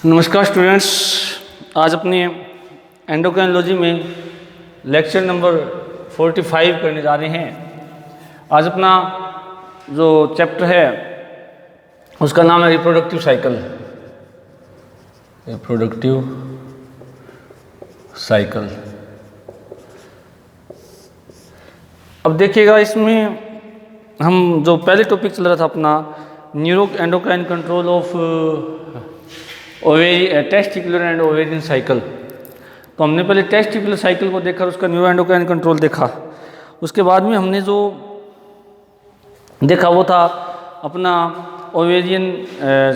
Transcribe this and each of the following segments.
नमस्कार स्टूडेंट्स, आज अपनी एंडोक्राइनोलॉजी में लेक्चर नंबर 45 करने जा रहे हैं। आज अपना जो चैप्टर है उसका नाम है रिप्रोडक्टिव साइकिल। Reproductive cycle. अब देखिएगा, इसमें हम जो पहले टॉपिक चल रहा था अपना neuro endocrine control of testicular and ovarian cycle, तो हमने पहले टेस्टिकुलर साइकिल को देखा, उसका न्यूरो एंडोक्राइन कंट्रोल देखा। उसके बाद में हमने जो देखा वो था अपना ovarian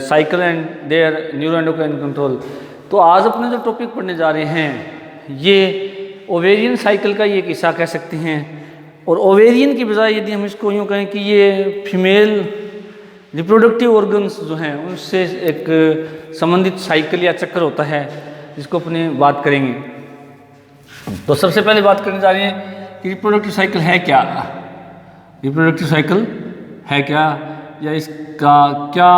cycle and their neuroendocrine control. तो आज अपने जो टॉपिक पढ़ने जा रहे हैं ये ओवेरियन साइकिल का ये एक हिस्सा कह सकते हैं। और ओवेरियन की बजाय यदि हम इसको यूँ कहें कि ये फीमेल रिप्रोडक्टिव ऑर्गन्स जो हैं उनसे एक संबंधित साइकिल या चक्र होता है, जिसको अपने बात करेंगे। तो सबसे पहले बात करने जा रहे हैं कि रिप्रोडक्टिव साइकिल है क्या। रिप्रोडक्टिव साइकिल है क्या, या इसका क्या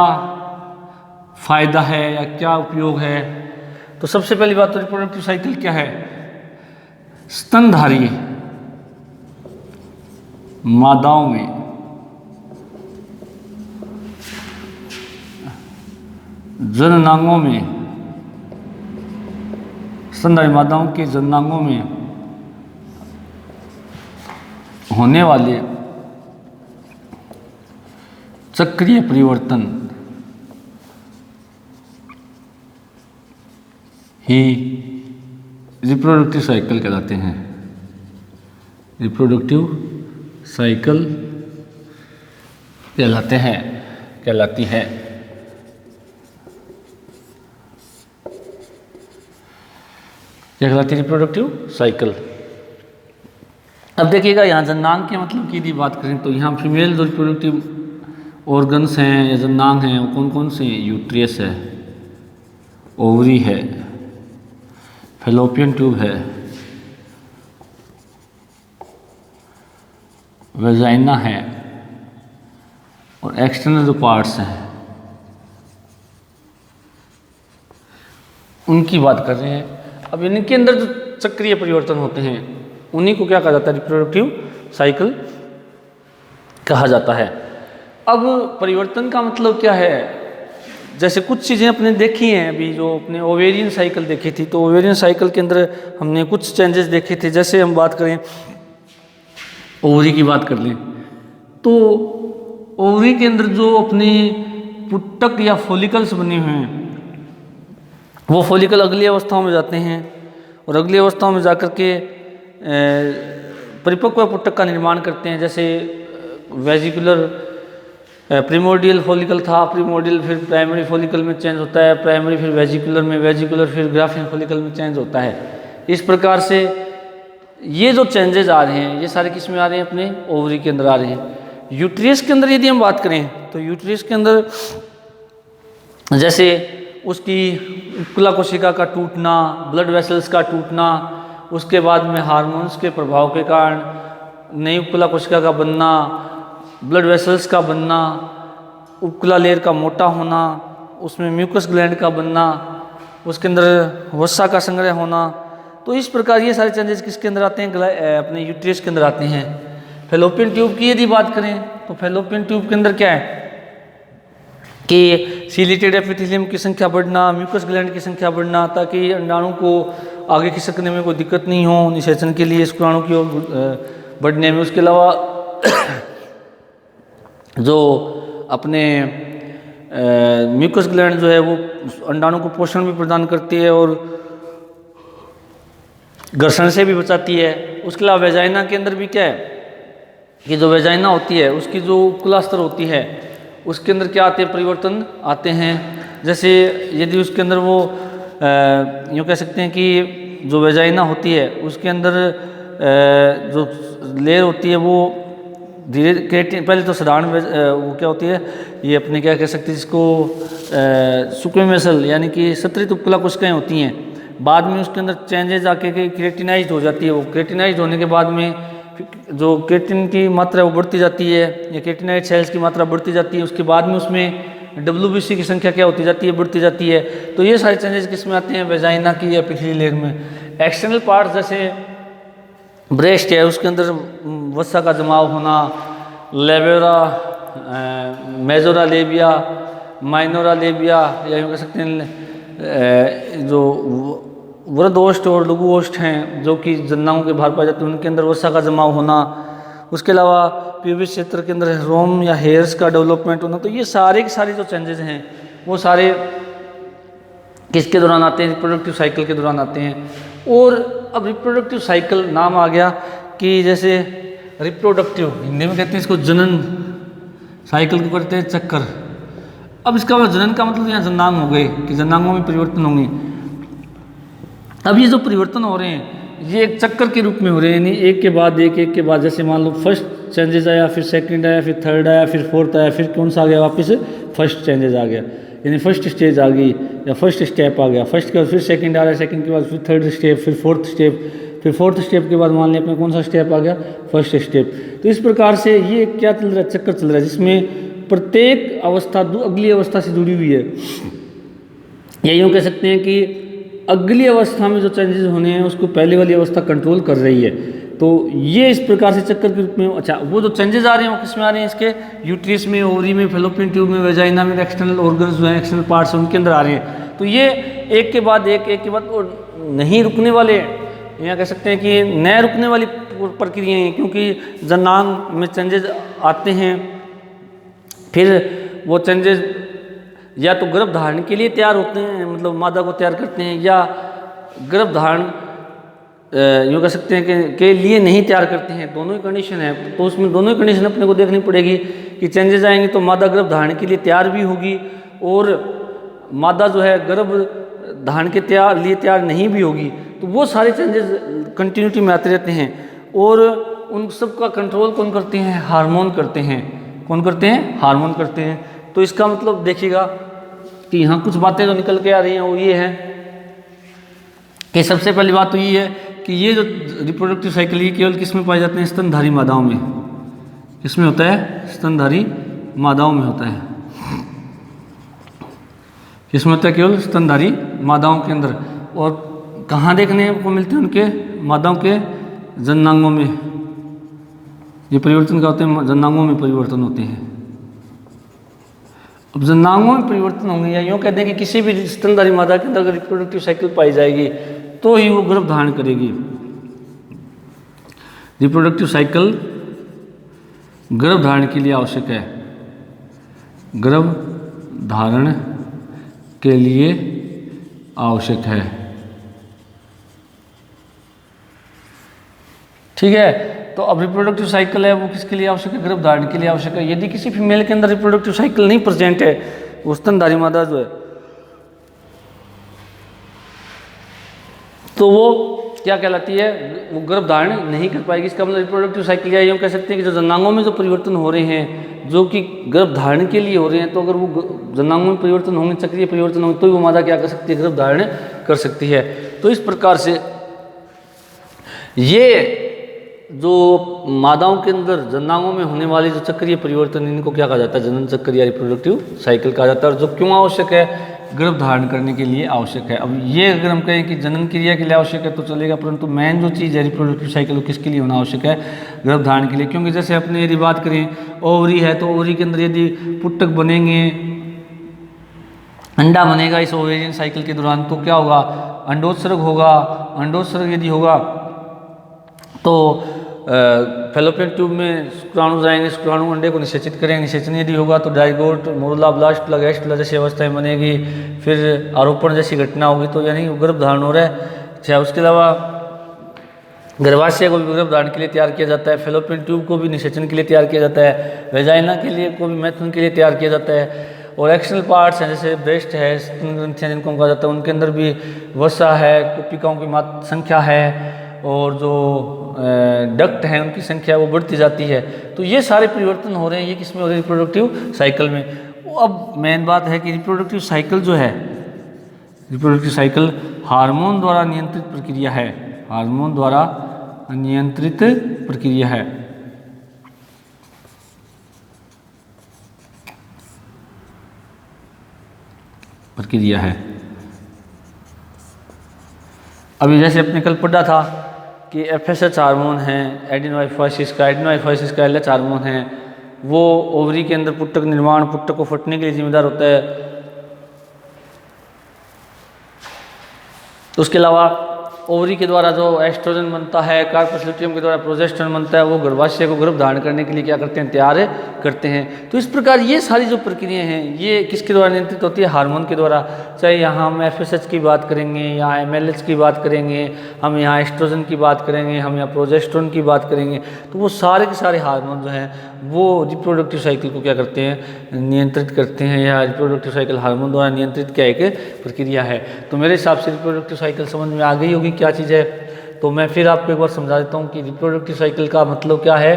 फ़ायदा है या क्या उपयोग है। तो सबसे पहली बात तो रिप्रोडक्टिव साइकिल क्या है। स्तनधारी मादाओं में जननांगों में, स्तनधारी मादाओं के जननांगों में होने वाले चक्रीय परिवर्तन ही रिप्रोडक्टिव साइकिल कहलाते हैं। रिप्रोडक्टिव साइकिल कहलाती है। क्या कहलाती है रिप्रोडक्टिव साइकिल। अब देखिएगा, यहाँ जननांग के मतलब की यदि बात करें तो यहाँ फीमेल जो रिप्रोडक्टिव ऑर्गन्स हैं या जननांग हैं वो कौन कौन से हैं। यूट्रियस है, ओवरी है, फैलोपियन ट्यूब है, वेजाइना है और एक्सटर्नल जो पार्ट्स हैं उनकी बात कर रहे हैं। अब इनके अंदर जो चक्रीय परिवर्तन होते हैं उन्हीं को क्या कहा जाता है, रिप्रोडक्टिव साइकिल कहा जाता है। अब परिवर्तन का मतलब क्या है। जैसे कुछ चीज़ें अपने देखी हैं, अभी जो अपने ओवेरियन साइकिल देखी थी, तो ओवेरियन साइकिल के अंदर हमने कुछ चेंजेस देखे थे। जैसे हम बात करें ओवरी की बात कर लें तो ओवरी के अंदर जो अपने पुट्टक या फॉलिकल्स बने हुए हैं वो फॉलिकल अगली अवस्थाओं में जाते हैं और अगली अवस्थाओं में जाकर के परिपक्व पुट्टक का निर्माण करते हैं। जैसे वेजिकुलर प्रीमोर्डियल फॉलिकल था, प्रीमोर्डियल फिर प्राइमरी फॉलिकल में चेंज होता है, प्राइमरी फिर वेजिकुलर में, वेजिकुलर फिर ग्राफियन फॉलिकल में चेंज होता है। इस प्रकार से ये जो चेंजेस आ रहे हैं ये सारे किस में आ रहे हैं, अपने ओवरी के अंदर आ रहे हैं। यूट्रियस के अंदर यदि हम बात करें तो यूट्रियस के अंदर जैसे उसकी उपकला कोशिका का टूटना, ब्लड वेसल्स का टूटना, उसके बाद में हार्मोन्स के प्रभाव के कारण नई उपकला कोशिका का बनना, ब्लड वेसल्स का बनना, उपकला लेयर का मोटा होना, उसमें म्यूकस ग्लैंड का बनना, उसके अंदर वसा का संग्रह होना। तो इस प्रकार ये सारे चेंजेस किसके अंदर आते हैं, अपने यूट्रियस के अंदर आते हैं। फैलोपियन ट्यूब की यदि बात करें तो फैलोपियन ट्यूब के अंदर क्या है कि सीलेटेड एपिथेलियम की संख्या बढ़ना, म्यूकस ग्लैंड की संख्या बढ़ना, ताकि अंडाणु को आगे खिसकने में कोई दिक्कत नहीं हो, निषेचन के लिए शुक्राणु की ओर बढ़ने में। उसके अलावा जो अपने म्यूकस ग्लैंड जो है वो अंडाणु को पोषण भी प्रदान करती है और घर्षण से भी बचाती है। उसके अलावा वेजाइना के अंदर भी क्या है कि जो वेजाइना होती है उसकी जो उपकला स्तर होती है उसके अंदर क्या आते हैं, परिवर्तन आते हैं। जैसे यदि उसके अंदर वो यूँ कह सकते हैं कि जो वेजाइना होती है उसके अंदर जो लेयर होती है वो धीरे क्रिएटिन, पहले तो साधारण वो क्या होती है, ये अपने क्या कह सकते हैं जिसको सुक्वेमेसल यानी कि सत्रित उपकला कोशिकाएं होती हैं। बाद में उसके अंदर चेंजेज आके क्रिएटिनाइज्ड हो जाती है। वो क्रिएटिनाइज्ड होने के बाद में जो क्रिएटिन की मात्रा वो बढ़ती जाती है या क्रिएटिनाइड सेल्स की मात्रा बढ़ती जाती है। उसके बाद में उसमें WBC की संख्या क्या होती जाती है, बढ़ती जाती है। तो ये सारे चेंजेस किस में आते हैं, वेजाइना की या पिछली लेयर में। एक्सटर्नल पार्ट जैसे ब्रेस्ट है, उसके अंदर वसा का जमाव होना, लेबोरा, मेजोरा लेबिया, माइनोरा लेबिया, या यूँ कह सकते हैं जो वृद्ध ओष्ठ और लघु ओष्ठ हैं जो कि जननांगों के बाहर पाए जाते हैं, उनके अंदर वसा का जमाव होना। उसके अलावा प्यूबिक क्षेत्र के अंदर रोम या हेयर्स का डेवलपमेंट होना। तो ये सारे के सारे जो चेंजेस हैं वो सारे किसके दौरान आते हैं, रिप्रोडक्टिव साइकिल के दौरान आते हैं। और अब रिप्रोडक्टिव साइकिल नाम आ गया कि जैसे रिप्रोडक्टिव, हिंदी में कहते हैं इसको जनन साइकिल को करते हैं चक्कर। अब इसका जनन का मतलब यहाँ जननांग हो गए कि जननांगों में परिवर्तन होंगे। अब ये जो परिवर्तन हो रहे हैं ये एक चक्कर के रूप में हो रहे हैं, यानी एक के बाद एक के बाद, जैसे मान लो फर्स्ट चेंजेस आया, फिर सेकंड आया, फिर थर्ड आया, फिर फोर्थ आया, फिर कौन सा आ गया वापस फर्स्ट चेंजेस आ गया, यानी फर्स्ट स्टेज आ गई या फर्स्ट स्टेप आ गया। फर्स्ट के बाद फिर सेकंड आ रहा है, सेकंड के बाद फिर थर्ड स्टेप, फिर फोर्थ स्टेप, फिर फोर्थ स्टेप के बाद मान लिया अपने कौन सा स्टेप आ गया, फर्स्ट स्टेप। तो इस प्रकार से ये क्या चल रहा है, चक्कर चल रहा है, जिसमें प्रत्येक अवस्था अगली अवस्था से जुड़ी हुई है। या यूँ कह सकते हैं कि अगली अवस्था में जो चेंजेस होने हैं उसको पहले वाली अवस्था कंट्रोल कर रही है। तो ये इस प्रकार से चक्कर के रूप में। अच्छा, वो जो चेंजेस आ रहे हैं वो किस में आ रहे हैं, इसके यूट्रस में, ओवरी में, फेलोपियन ट्यूब में, वेजाइना में, एक्सटर्नल ऑर्गन्स जो हैं, एक्सटर्नल पार्ट्स हैं, उनके अंदर आ रहे हैं। तो ये एक के बाद एक के बाद नहीं रुकने वाले, या कह सकते हैं कि न रुकने वाली प्रक्रिया हैं, क्योंकि जननांग में चेंजेस आते हैं, फिर वो चेंजेस या तो गर्भ धारण के लिए तैयार होते हैं, मतलब मादा को तैयार करते हैं, या गर्भ धारण यूँ कह सकते हैं के लिए नहीं तैयार करते हैं। दोनों ही कंडीशन है। तो उसमें दोनों ही कंडीशन अपने को देखनी पड़ेगी कि चेंजेस आएंगे तो मादा गर्भ धारण के लिए तैयार भी होगी, और मादा जो है गर्भ धारण के लिए तैयार नहीं भी होगी। तो वो सारे चेंजेस कंटिन्यूटी में आते रहते हैं, और उन सब का कंट्रोल कौन करते हैं, हार्मोन करते हैं। कौन करते हैं, हार्मोन करते हैं। तो इसका मतलब देखिएगा कि यहाँ कुछ बातें जो निकल के आ रही हैं वो ये है कि सबसे पहली बात तो ये है कि ये जो रिप्रोडक्टिव साइकिल ये केवल किस में पाए जाते हैं, स्तनधारी मादाओं में। किस में होता है, स्तनधारी मादाओं में होता है। किस में होता है, केवल स्तनधारी मादाओं के अंदर। और कहाँ देखने को मिलते हैं, उनके मादाओं के जननांगों में। ये परिवर्तन क्या होते हैं, जननांगों में परिवर्तन होते हैं। अब जननांगों में परिवर्तन होंगे, या यूँ कहते हैं कि किसी भी स्तनधारी मादा के अंदर अगर रिप्रोडक्टिव साइकिल पाई जाएगी तो ही वो गर्भ धारण करेगी। रिप्रोडक्टिव साइकिल गर्भ धारण के लिए आवश्यक है, गर्भ धारण के लिए आवश्यक है। ठीक है। तो अब रिप्रोडक्टिव साइकिल है वो किसके लिए आवश्यक है, गर्भ धारण के लिए आवश्यक है। यदि किसी फीमेल के अंदर रिप्रोडक्टिव साइकिल नहीं प्रेजेंट है, वो स्तनधारी मादा जो है, तो वो क्या कहलाती है, वो गर्भ धारण नहीं कर पाएगी। इसका मतलब रिप्रोडक्टिव साइकिल या यूँ कह सकते हैं कि जो जननांगों में जो परिवर्तन हो रहे हैं जो कि गर्भ धारण के लिए हो रहे हैं, तो अगर वो जननांगों में परिवर्तन होंगे, चक्रीय परिवर्तन होंगे, तो वो मादा क्या कर सकती है, गर्भ धारण कर सकती है। तो इस प्रकार से ये जो मादाओं के अंदर जननांगों में होने वाले जो चक्रीय परिवर्तन, इनको क्या कहा जाता है, जनन चक्र या रिप्रोडक्टिव साइकिल कहा जाता है। और जो क्यों आवश्यक है, गर्भ धारण करने के लिए आवश्यक है। अब ये अगर हम कहें कि जनन क्रिया के लिए आवश्यक है तो चलेगा, परंतु मेन जो चीज़ है रिप्रोडक्टिव साइकिल वो किसके लिए होना आवश्यक है, गर्भ धारण के लिए। क्योंकि जैसे अपने यदि बात करें ओवरी है, तो ओवरी के अंदर यदि पुट्टक बनेंगे, अंडा बनेगा इस ओवेरियन साइकिल के दौरान, तो क्या होगा, अंडोत्सर्ग होगा। अंडोत्सर्ग यदि होगा तो फेलोपियन ट्यूब में शुक्राणु जाएंगे, शुक्राणु अंडे को निषेचित करेंगे, निषेचन यदि होगा तो डाइगोट, मोरुला, ब्लास्ट, प्लग, एस्ट प्लग जैसी अवस्थाएं बनेगी, फिर आरोपण जैसी घटना होगी, तो यानी गर्भ धारण हो रहा है। अच्छा, उसके अलावा गर्भाशय को भी गर्भ धारण के लिए तैयार किया जाता है, फेलोपियन ट्यूब को भी निषेचन के लिए तैयार किया जाता है, वेजाइना के लिए को भी मैथुन के लिए तैयार किया जाता है। और एक्सटर्नल पार्ट्स हैं जैसे ब्रेस्ट है, स्तन ग्रंथियाँ जिनको कहा जाता है, उनके अंदर भी वसा है, कोशिकाओं की संख्या है, और जो डक्ट हैं उनकी संख्या वो बढ़ती जाती है। तो ये सारे परिवर्तन हो रहे हैं, ये किसमें हो रहे हैं, रिप्रोडक्टिव साइकिल में। अब मेन बात है कि रिप्रोडक्टिव साइकिल जो है, रिप्रोडक्टिव साइकिल हार्मोन द्वारा नियंत्रित प्रक्रिया है, हार्मोन द्वारा नियंत्रित प्रक्रिया है। प्रक्रिया है। अभी जैसे अपने कल पढ़ा था कि FSH हार्मोन है, एडिनोआइफोसिस का LH हार्मोन है, वो ओवरी के अंदर पुट्टक निर्माण, पुट्टक को फटने के लिए जिम्मेदार होता है। तो उसके अलावा ओवरी के द्वारा जो एस्ट्रोजन बनता है, कार्पस ल्यूटियम के द्वारा प्रोजेस्टेरोन बनता है, वो गर्भाशय को गर्भ धारण करने के लिए क्या करते हैं, तैयार करते हैं। तो इस प्रकार ये सारी जो प्रक्रियाएं हैं ये किसके द्वारा नियंत्रित होती है, हार्मोन के द्वारा। चाहे यहाँ हम FSH की बात करेंगे, या MLH की बात करेंगे, हम यहाँ एस्ट्रोजन की बात करेंगे, हम यहाँ प्रोजेस्टेरोन की बात करेंगे, तो वो सारे के सारे हार्मोन जो हैं वो रिप्रोडक्टिव साइकिल को क्या करते हैं, नियंत्रित करते हैं, या रिप्रोडक्टिव साइकिल हार्मोन द्वारा नियंत्रित क्या एक प्रक्रिया है। तो मेरे हिसाब से रिप्रोडक्टिव साइकिल समझ में आ गई होगी क्या चीज़ है। तो मैं फिर आपको एक बार समझा देता हूँ कि रिप्रोडक्टिव साइकिल का मतलब क्या है,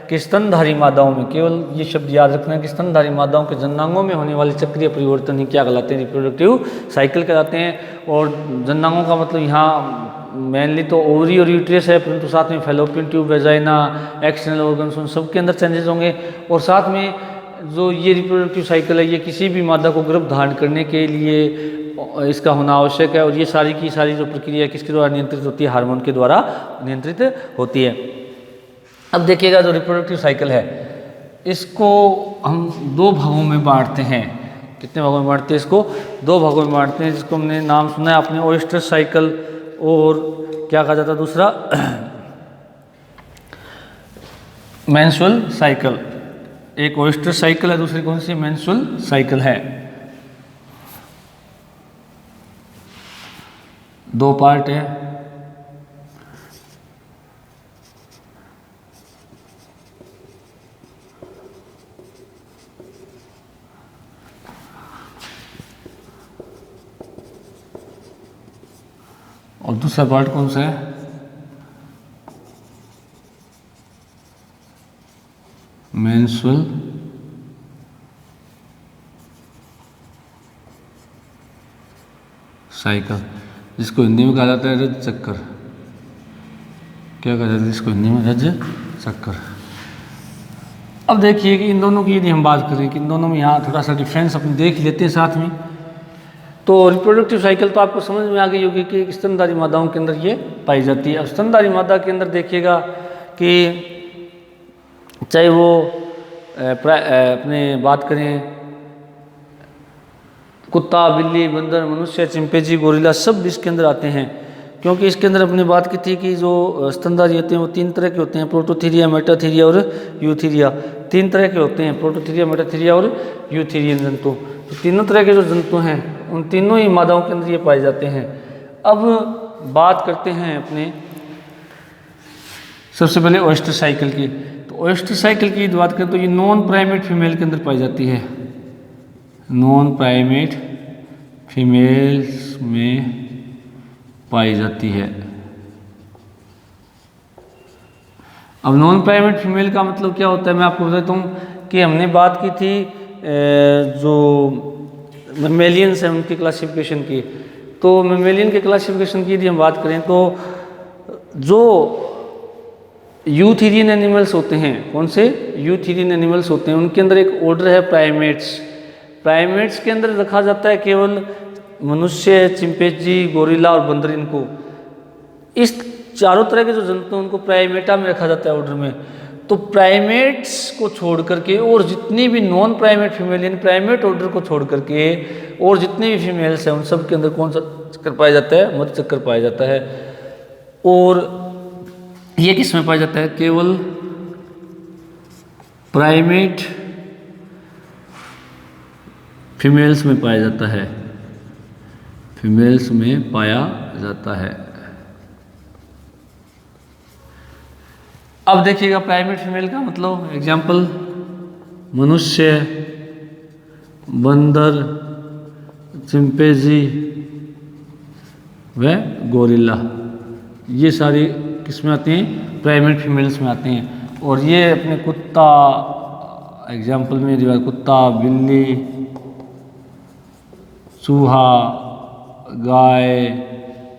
कि स्तनधारी मादाओं में, केवल ये शब्द याद रखना है कि स्तनधारी मादाओं के जननांगों में होने वाले चक्रीय परिवर्तन ही क्या कहलाते हैं, रिप्रोडक्टिव साइकिल कहलाते हैं। और जननांगों का मतलब यहाँ मेनली तो ओवरी और यूट्रस है, परंतु साथ में fallopian tube, vagina, external organs, उन सब के अंदर चेंजेस होंगे। और साथ में जो ये रिप्रोडक्टिव साइकिल है ये किसी भी मादा को गर्भ धारण करने के लिए इसका होना आवश्यक है। और ये सारी की सारी जो प्रक्रिया किसके द्वारा नियंत्रित होती है, हार्मोन के द्वारा नियंत्रित होती है। अब देखिएगा जो रिप्रोडक्टिव साइकिल है इसको हम दो भागों में बांटते हैं। कितने भागों में बांटते हैं इसको, दो भागों में बांटते हैं, जिसको हमने नाम सुना है आपने, ओएस्ट्रस साइकिल और क्या कहा जाता है दूसरा, मेंस्ट्रुअल साइकिल। एक ओएस्ट्रस साइकिल है, दूसरी कौन सी, मेंस्ट्रुअल साइकिल है। दो पार्ट है। और दूसरा पार्ट कौन सा है, मेंस्ट्रुअल साइकिल, जिसको हिंदी में कहा जाता है रज चक्कर। क्या कहा जाता है इसको हिंदी में, रज चक्कर। अब देखिए कि इन दोनों की यदि हम बात करें कि इन दोनों में यहाँ थोड़ा सा डिफरेंस अपने देख लेते हैं साथ में। तो रिप्रोडक्टिव साइकिल तो आपको समझ में आ गई होगी कि स्तनधारी मादाओं के अंदर ये पाई जाती है। अब स्तनधारी मादा के अंदर देखिएगा कि चाहे वो अपने बात करें कुत्ता, बिल्ली, बंदर, मनुष्य, चिंपैंजी, गोरिल्ला, सब इसके अंदर आते हैं। क्योंकि इसके अंदर अपने बात की थी कि जो स्तनधारी होते हैं वो तीन तरह के होते हैं, प्रोटोथीरिया, मेटाथीरिया और यूथीरिया। तीन तरह के होते हैं, प्रोटोथीरिया, मेटाथीरिया और यूथीरियन जंतु। तो तीनों तरह के जो जंतु हैं उन तीनों ही मादाओं के अंदर ये पाए जाते हैं। अब बात करते हैं अपने सबसे पहले ओएस्ट्रस साइकिल की। तो ओएस्ट्रस साइकिल की बात करें तो ये नॉन प्राइमेट फीमेल के अंदर पाई जाती है। नॉन प्राइमेट फीमेल्स में पाई जाती है। अब नॉन प्राइमेट फीमेल का मतलब क्या होता है, मैं आपको बताता हूँ कि हमने बात की थी जो मेमेलियंस हैं उनकी क्लासिफिकेशन की। तो मेमेलियन के क्लासिफिकेशन की यदि हम बात करें तो जो यूथीरियन एनिमल्स होते हैं, कौन से यूथीरियन एनिमल्स होते हैं, उनके अंदर एक ऑर्डर है प्राइमेट्स। प्राइमेट्स के अंदर रखा जाता है केवल मनुष्य, चिंपैंजी, गोरिल्ला और बंदर। इनको इस चारों तरह के जो जंतु हैं उनको प्राइमेटा में रखा जाता है ऑर्डर में। तो प्राइमेट्स को छोड़ करके और जितनी भी नॉन प्राइमेट फीमेल यानी प्राइमेट ऑर्डर को छोड़ करके और जितने भी फीमेल्स हैं उन सब के अंदर कौन सा चक्कर पाया जाता है, मध्य चक्कर पाया जाता है। और ये किस में पाया जाता है, केवल प्राइमेट फीमेल्स में पाया जाता है, फीमेल्स में पाया जाता है। अब देखिएगा प्राइमेट फीमेल का मतलब, एग्जाम्पल मनुष्य, बंदर, चिंपैंजी व गोरिल्ला, ये सारी किसमें आते हैं, प्राइमेट फीमेल्स में आते हैं। और ये अपने कुत्ता, एग्जाम्पल में जो है कुत्ता, बिल्ली, चूहा, गाय,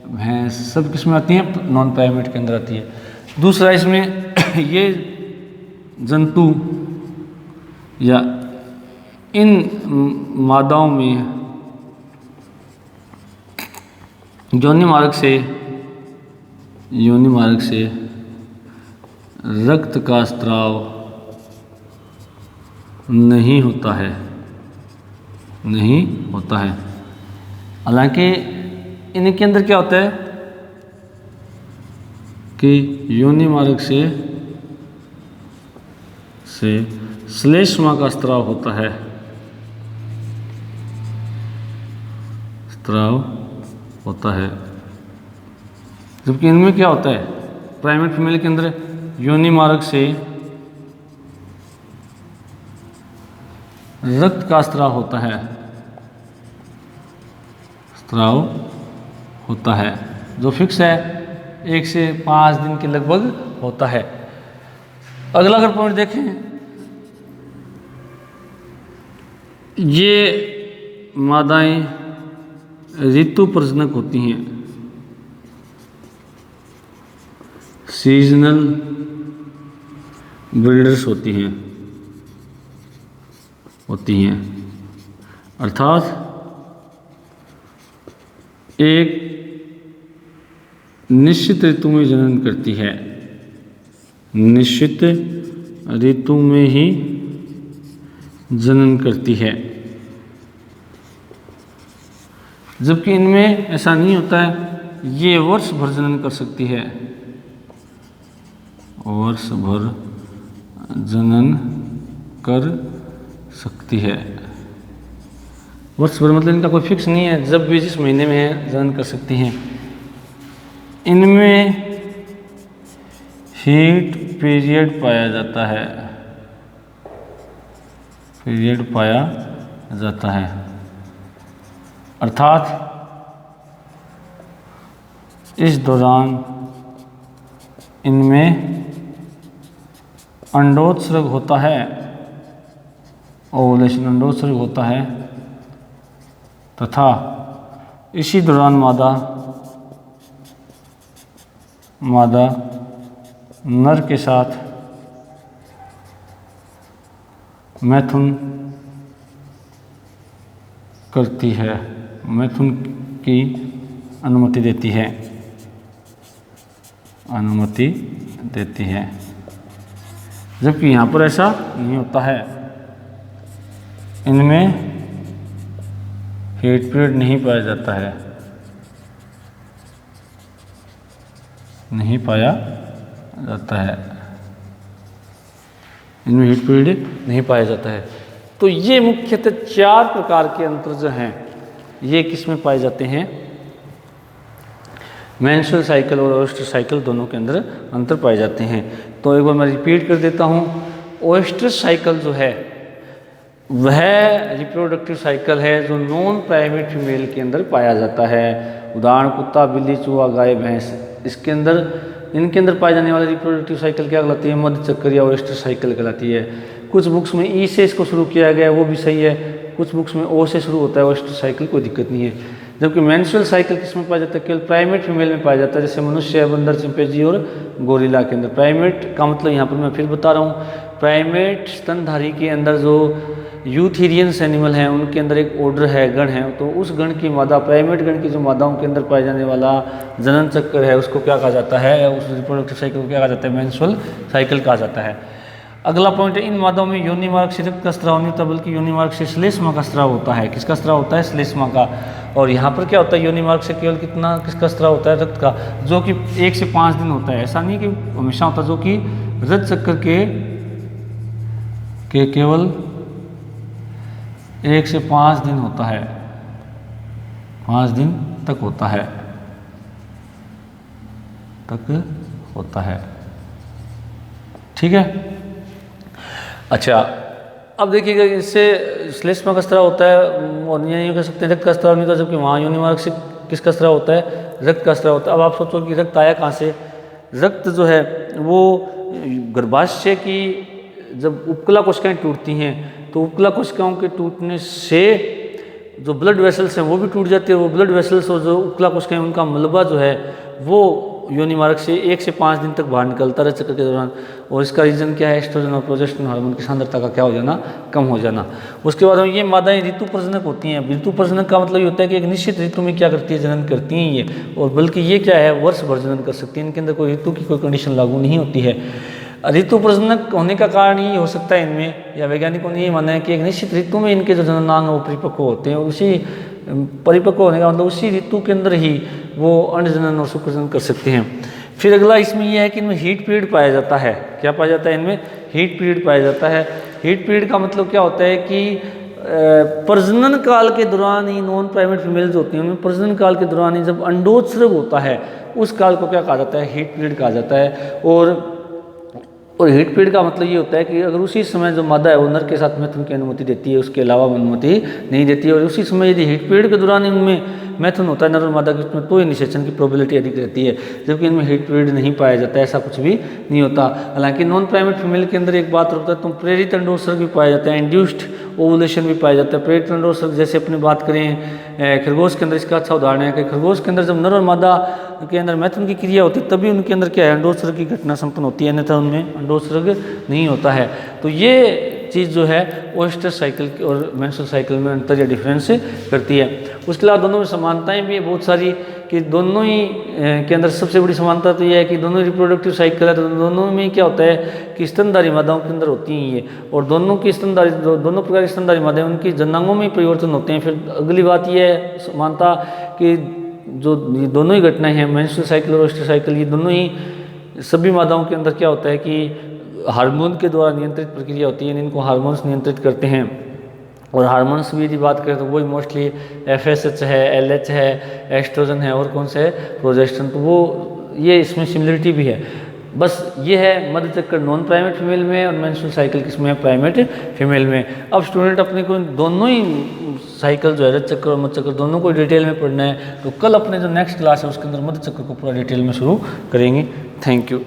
भैंस, सब किसमें आती हैं, नॉन प्राइमेट के अंदर आती है। दूसरा इसमें ये जंतु या इन मादाओं में योनि मार्ग से रक्त का स्त्राव नहीं होता है, हालांकि इनके अंदर क्या होता है कि योनि मार्ग से श्लेष्मा का स्त्राव होता है, जबकि इनमें क्या होता है, प्राइमेट फीमेल के अंदर योनि मार्ग से रक्त का स्त्राव होता है, जो फिक्स है 1 से 5 दिन के लगभग होता है। अगला अगर पॉइंट देखें, ये मादाएं ऋतु प्रजनक होती हैं, सीजनल ब्रीडर्स होती हैं, अर्थात एक निश्चित ऋतु में जनन करती है, निश्चित ऋतु में ही जनन करती है, जबकि इनमें ऐसा नहीं होता है। ये वर्ष भर जनन कर सकती है, वर्ष भर जनन कर सकती है। वर्ष भर मतलब इनका कोई फिक्स नहीं है, जब भी जिस महीने में है जनन कर सकती हैं। इनमें हीट पीरियड पाया जाता है, अर्थात इस दौरान इनमें अंडोत्सर्ग होता है, ओवुलेशन अंडोत्सर्ग होता है, तथा इसी दौरान मादा नर के साथ मैथुन करती है, मैथुन की अनुमति देती है, जबकि यहाँ पर ऐसा नहीं होता है। इनमें हीट पीरियड नहीं पाया जाता है, इनमें हीट पीरियड नहीं पाया जाता है। तो ये मुख्यतः 4 प्रकार के अंतर जो हैं, ये किस में पाए जाते हैं, मेंस्ट्रुअल साइकिल और ओएस्ट्रस साइकिल दोनों के अंदर अंतर पाए जाते हैं। तो एक बार मैं रिपीट कर देता हूँ, ओएस्ट्रस साइकिल जो है वह रिप्रोडक्टिव साइकिल है जो नॉन प्राइमेट फीमेल के अंदर पाया जाता है। उदाहरण कुत्ता, बिल्ली, चूहा, गाय, भैंस, इनके अंदर पाए जाने वाले रिप्रोडक्टिव साइकिल क्या कहलाती है, मध्य चक्र या ओएस्ट्रस साइकिल कहलाती है। कुछ बुक्स में ई से इसको शुरू किया गया, वो भी सही है, कुछ बुक्स में ओ से शुरू होता है ओएस्ट्रस साइकिल, कोई दिक्कत नहीं है। जबकि मेंस्ट्रुअल साइकिल किस में पाया जाता है, केवल प्राइमेट फीमेल में पाया जाता है, जैसे मनुष्य, बंदर, चिंपैंजी और गोरिल्ला के अंदर। प्राइमेट का मतलब यहाँ पर मैं फिर बता रहा हूँ, प्राइमेट स्तनधारी के अंदर जो यूथेरियंस एनिमल हैं उनके अंदर एक ऑर्डर है, गण है, तो उस गण की मादा, प्राइमेट गण की जो मादाओं के अंदर पाए जाने वाला जनन चक्र है उसको क्या कहा जाता है, उस रिप्रोडक्टिव साइकिल को क्या कहा जाता है, मेंस्ट्रुअल साइकिल कहा जाता है। अगला पॉइंट है, इन मादाओं में योनि मार्ग से रक्त का स्राव नहीं होता बल्कि योनि मार्ग से श्लेष्मा का स्राव होता है। किसका स्राव होता है, श्लेष्मा का। और यहाँ पर क्या होता है, योनि मार्ग से केवल किसका स्राव होता है, रक्त का, जो कि 1 से 5 दिन होता है। ऐसा नहीं कि हमेशा होता, जो कि रक्त चक्र के केवल 1 से 5 दिन होता है, 5 दिन तक होता है, ठीक है। अच्छा, अब देखिएगा, इससे श्लेष्मा का स्राव होता है और ये नहीं कह सकते रक्त का स्राव नहीं होता, जबकि वहाँ योनि मार्ग से किसका स्राव होता है, रक्त का स्राव होता है। अब आप सोचो कि रक्त आया कहाँ से। रक्त जो है वो गर्भाशय की जब उपकला कोशिकाएं टूटती हैं तो उपकला कोशिकाओं के टूटने से जो ब्लड वेसल्स हैं वो भी टूट जाती है। वो ब्लड वेसल्स और जो उपकला कोशिकाएं उनका मलबा जो है वो योनि मार्ग से 1 से 5 दिन तक बाहर निकलता है चक्र के दौरान। और इसका रीज़न क्या है? एस्ट्रोजन और प्रोजेस्टेरोन हार्मोन की सांद्रता का क्या हो जाना, कम हो जाना। उसके बाद ये मादाएं ऋतु प्रजनक होती हैं। ऋतु प्रजनक का मतलब ये होता है कि एक निश्चित ऋतु में क्या करती है, जनन करती हैं ये, और बल्कि ये क्या है, वर्ष भर जनन कर सकती हैं। इनके अंदर कोई ऋतु की कोई कंडीशन लागू नहीं होती है। ऋतु प्रजनक होने का कारण ये हो सकता है इनमें, या वैज्ञानिकों ने ये माना है कि एक निश्चित ऋतु में इनके जो जननांग वो परिपक्व होते हैं, और उसी परिपक्व होने का मतलब उसी ऋतु के अंदर ही वो अंड जनन और शुक्र जनन कर सकते हैं। फिर अगला इसमें यह है कि इनमें हीट पीरियड पाया जाता है। क्या पाया जाता है? इनमें हीट पीरियड पाया जाता है। हीट पीरियड का मतलब क्या होता है कि प्रजनन काल के दौरान ही नॉन प्राइमेट फीमेल्स होती हैं, उनमें प्रजनन काल के दौरान ही जब अंडोत्सर्ग होता है उस काल को क्या कहा जाता है? हीट पीरियड कहा जाता है। और हीट पीरियड का मतलब ये होता है कि अगर उसी समय जो मादा है वो नर के साथ मैथुन की अनुमति देती है, उसके अलावा अनुमति नहीं देती है, और उसी समय यदि हीट पीरियड के दौरान इनमें मैथुन होता है नर और मादा के उसमें, तो निषेचन की प्रोबेबिलिटी अधिक रहती है। जबकि इनमें हीट पीरियड नहीं पाया जाता है, ऐसा कुछ भी नहीं होता। हालांकि नॉन प्राइमेट फीमेल के अंदर एक बात होता है, तो प्रेरित अंडोत्सर्ग भी पाया जाता है, इंड्यूस्ड ओवुलेशन भी पाया जाता है। प्रेरित अंडोत्सर्ग जैसे अपनी बात करें खरगोश के अंदर, इसका अच्छा उदाहरण है कि खरगोश के अंदर जब नर और मादा के अंदर मैथुन की क्रिया होती है तभी उनके अंदर क्या है, अंडोत्सर्ग की घटना संपन्न होती है, अन्यथा उनमें अंडोत्सर्ग नहीं होता है। तो ये चीज़ जो है ओएस्टर साइकिल और मेंस्ट्रुअल साइकिल में अंतर या डिफरेंस करती है। उसके अलावा दोनों में समानताएं भी है बहुत सारी, कि दोनों ही के अंदर सबसे बड़ी समानता तो यह है कि दोनों रिप्रोडक्टिव साइकिल है, तो दोनों में क्या होता है कि स्तनधारी मादाओं के अंदर होती हैं ये, और दोनों की स्तनधारी दोनों प्रकार की स्तनधारी मादाएं उनकी जननांगों में परिवर्तन होते हैं। फिर अगली बात यह है समानता कि जो ये दोनों ही घटनाएं हैं, मेंस्ट्रुअल साइकिल और ओएस्टर साइकिल, ये दोनों ही सभी मादाओं के अंदर क्या होता है कि हार्मोन के द्वारा नियंत्रित प्रक्रिया होती है, इनको हार्मोन्स नियंत्रित करते हैं। और हार्मोन्स भी यदि बात करें तो वही मोस्टली FSH है, LH है, एस्ट्रोजन है, और कौन सा है, प्रोजेस्टेरोन। तो वो ये इसमें सिमिलरिटी भी है। बस ये है मध्य चक्र नॉन प्राइमेट फीमेल में, और मेंस्ट्रुअल साइकिल किसमें है, प्राइमेट फीमेल में। अब स्टूडेंट अपने को दोनों ही साइकिल जो है रज चक्र और मध्य चक्र दोनों को डिटेल में पढ़ना है, तो कल अपने जो नेक्स्ट क्लास है उसके अंदर मध्य चक्र को पूरा डिटेल में शुरू करेंगे। Thank you.